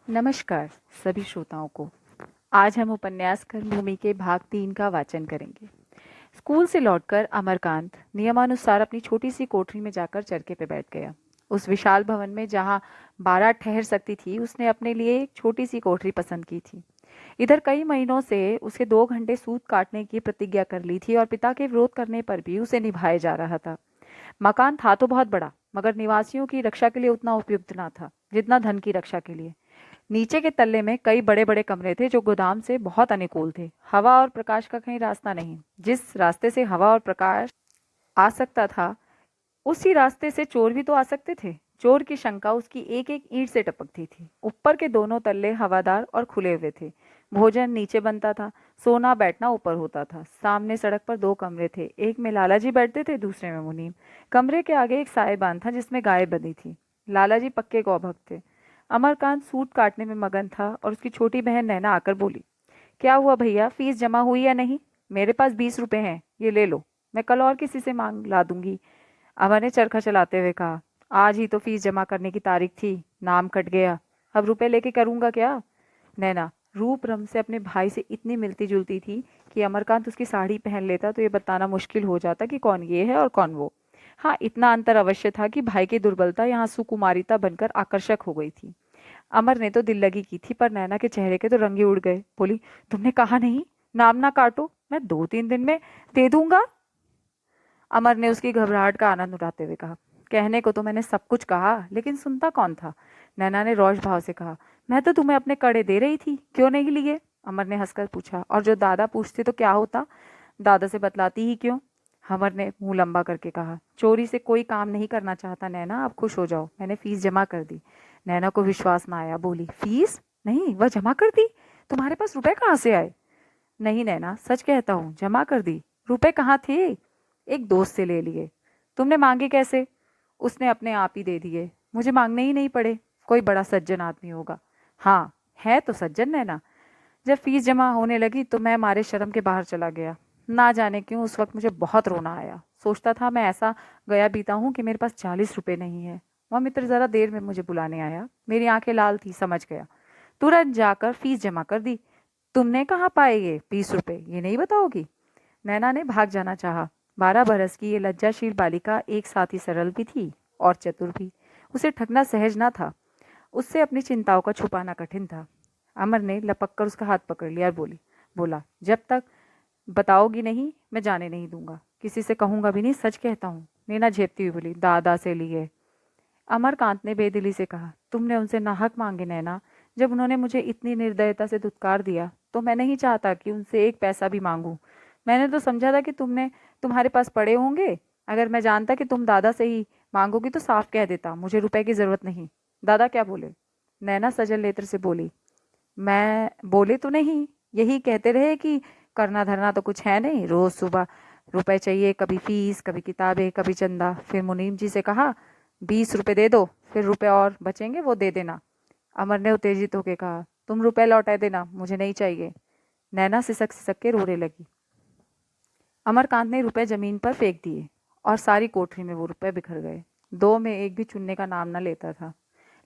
नमस्कार सभी श्रोताओं को। आज हम उपन्यास कर्मभूमि के भाग 3 का वाचन करेंगे। स्कूल से लौटकर अमरकांत नियमानुसार अपनी छोटी सी कोठरी में जाकर चरखे पे बैठ गया। उस विशाल भवन में जहां 12 ठहर सकती थी, उसने अपने लिए एक छोटी सी कोठरी पसंद की थी। इधर कई महीनों से उसे 2 घंटे सूत काटने की प्रतिज्ञा कर ली थी और पिता के विरोध करने पर भी उसे निभाया जा रहा था। मकान था तो बहुत बड़ा, मगर निवासियों की रक्षा के लिए उतना उपयुक्त ना था जितना धन की रक्षा के लिए। नीचे के तल्ले में कई बड़े बड़े कमरे थे जो गोदाम से बहुत अनुकूल थे। हवा और प्रकाश का कहीं रास्ता नहीं। जिस रास्ते से हवा और प्रकाश आ सकता था, उसी रास्ते से चोर भी तो आ सकते थे। चोर की शंका उसकी एक एक ईंट से टपकती थी। ऊपर के दोनों तल्ले हवादार और खुले हुए थे। भोजन नीचे बनता था, सोना बैठना ऊपर होता था। सामने सड़क पर 2 कमरे थे, एक में लालाजी बैठते थे, दूसरे में मुनीम। कमरे के आगे एक साहिबान था जिसमें गाय बंधी थी। लालाजी पक्के गौभक्त थे। अमरकांत सूट काटने में मगन था और उसकी छोटी बहन नैना आकर बोली, क्या हुआ भैया, फीस जमा हुई या नहीं? मेरे पास 20 रुपए हैं, ये ले लो, मैं कल और किसी से मांग ला दूंगी। अमर ने चरखा चलाते हुए कहा, आज ही तो फीस जमा करने की तारीख थी, नाम कट गया, अब रुपए लेके करूंगा क्या? नैना रूप रंग से अपने भाई से इतनी मिलती जुलती थी कि अमरकांत उसकी साड़ी पहन लेता तो ये बताना मुश्किल हो जाता कि कौन ये है और कौन वो। हाँ, इतना अंतर अवश्य था कि भाई की दुर्बलता यहाँ सुकुमारिता बनकर आकर्षक हो गई थी। अमर ने तो दिल लगी की थी, पर नैना के चेहरे के तो रंग ही उड़ गए। बोली, तुमने कहा नहीं, नाम ना काटो, मैं 2-3 दिन में दे दूंगा। अमर ने उसकी घबराहट का आनंद उठाते हुए कहा, कहने को तो मैंने सब कुछ कहा, लेकिन सुनता कौन था? नैना ने रोष भाव से कहा, मैं तो तुम्हें अपने कड़े दे रही थी, क्यों नहीं लिए? अमर ने हंसकर पूछा, और जो दादा पूछते तो क्या होता? दादा से बतलाती ही क्यों? अमर ने मुंह लंबा करके कहा, चोरी से कोई काम नहीं करना चाहता नैना, आप खुश हो जाओ, मैंने फीस जमा कर दी। नैना को विश्वास ना आया, बोली, फीस? नहीं, वह जमा कर दी? तुम्हारे पास रुपए कहाँ से आए? नहीं नैना, सच कहता हूँ, जमा कर दी। रुपए कहाँ थे? एक दोस्त से ले लिए। तुमने मांगे कैसे? उसने अपने आप ही दे दिए, मुझे मांगने ही नहीं पड़े। कोई बड़ा सज्जन आदमी होगा। हाँ, है तो सज्जन नैना। जब फीस जमा होने लगी तो मैं मारे शर्म के बाहर चला गया। ना जाने क्यों उस वक्त मुझे बहुत रोना आया। सोचता था मैं ऐसा गया बीता हूँ कि मेरे पास 40 रुपए नहीं है। वह मित्र जरा देर में मुझे बुलाने आया। मेरी आंखें लाल थी, समझ गया। तुरंत जाकर फीस जमा कर दी। तुमने कहाँ पाए ये 20 रुपए, ये नहीं बताओगी? नैना ने भाग जाना चाहा। 12 बरस की ये लज्जाशील बालिका एक साथ ही सरल भी थी और चतुर भी। उसे ठगना सहज ना था। उससे अपनी चिंताओं का छुपाना कठिन था। अमर ने लपक कर उसका हाथ पकड़ लिया और बोला, जब तक बताओगी नहीं मैं जाने नहीं दूंगा, किसी से कहूंगा भी नहीं, सच कहता हूँ। नैना झेपती हुई बोली, दादा से लिए। अमरकांत ने बेदिली से कहा, तुमने उनसे नाहक मांगे नैना। जब उन्होंने मुझे इतनी निर्दयता से धुतकार दिया तो मैं नहीं चाहता कि उनसे एक पैसा भी मांगूं। मैंने तो समझा था कि तुम्हारे पास पड़े होंगे। अगर मैं जानता कि तुम दादा से ही मांगोगी तो साफ कह देता, मुझे रुपए की जरूरत नहीं। दादा क्या बोले? नैना सजल नेत्र से बोली, मैं बोले तो नहीं, यही कहते रहे कि करना धरना तो कुछ है नहीं, रोज सुबह रुपए चाहिए, कभी फीस, कभी किताबें, कभी चंदा। फिर मुनीम जी से कहा, 20 रुपए दे दो, फिर रुपए और बचेंगे वो दे देना। अमर ने उत्तेजित होकर कहा, तुम रुपए लौटा देना, मुझे नहीं चाहिए। नैना सिसक सिसक के रोने लगी। अमरकांत ने रुपए जमीन पर फेंक दिए और सारी कोठरी में वो रुपए बिखर गए। दो में एक भी चुनने का नाम न लेता था।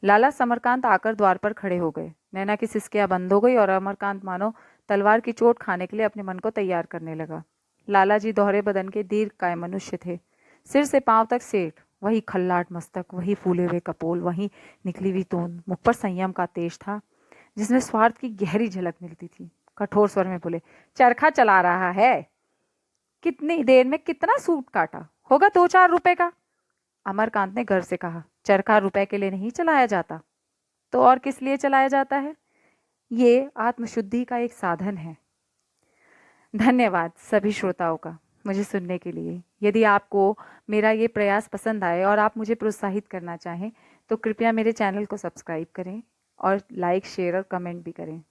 लाला समरकांत आकर द्वार पर खड़े हो गए। नैना की सिसकियां बंद हो गई और अमरकांत मानो तलवार की चोट खाने के लिए अपने मन को तैयार करने लगा। लाला जी दोहरे बदन के दीर्घकाय मनुष्य थे। सिर से पांव तक सेठ, वही खल्लाट मस्तक, वही फूले हुए कपोल, वही निकली हुई तोंद। मुख पर संयम का तेज था जिसमें स्वार्थ की गहरी झलक मिलती थी। कठोर स्वर में बोले, चरखा चला रहा है? कितनी देर में कितना सूट काटा होगा? 2-4 रुपए का। अमरकांत ने गर्व से कहा, चरखा रुपए के लिए नहीं चलाया जाता तो और किस लिए चलाया जाता है? ये आत्मशुद्धि का एक साधन है। धन्यवाद सभी श्रोताओं का मुझे सुनने के लिए। यदि आपको मेरा ये प्रयास पसंद आए और आप मुझे प्रोत्साहित करना चाहें तो कृपया मेरे चैनल को सब्सक्राइब करें और लाइक, शेयर और कमेंट भी करें।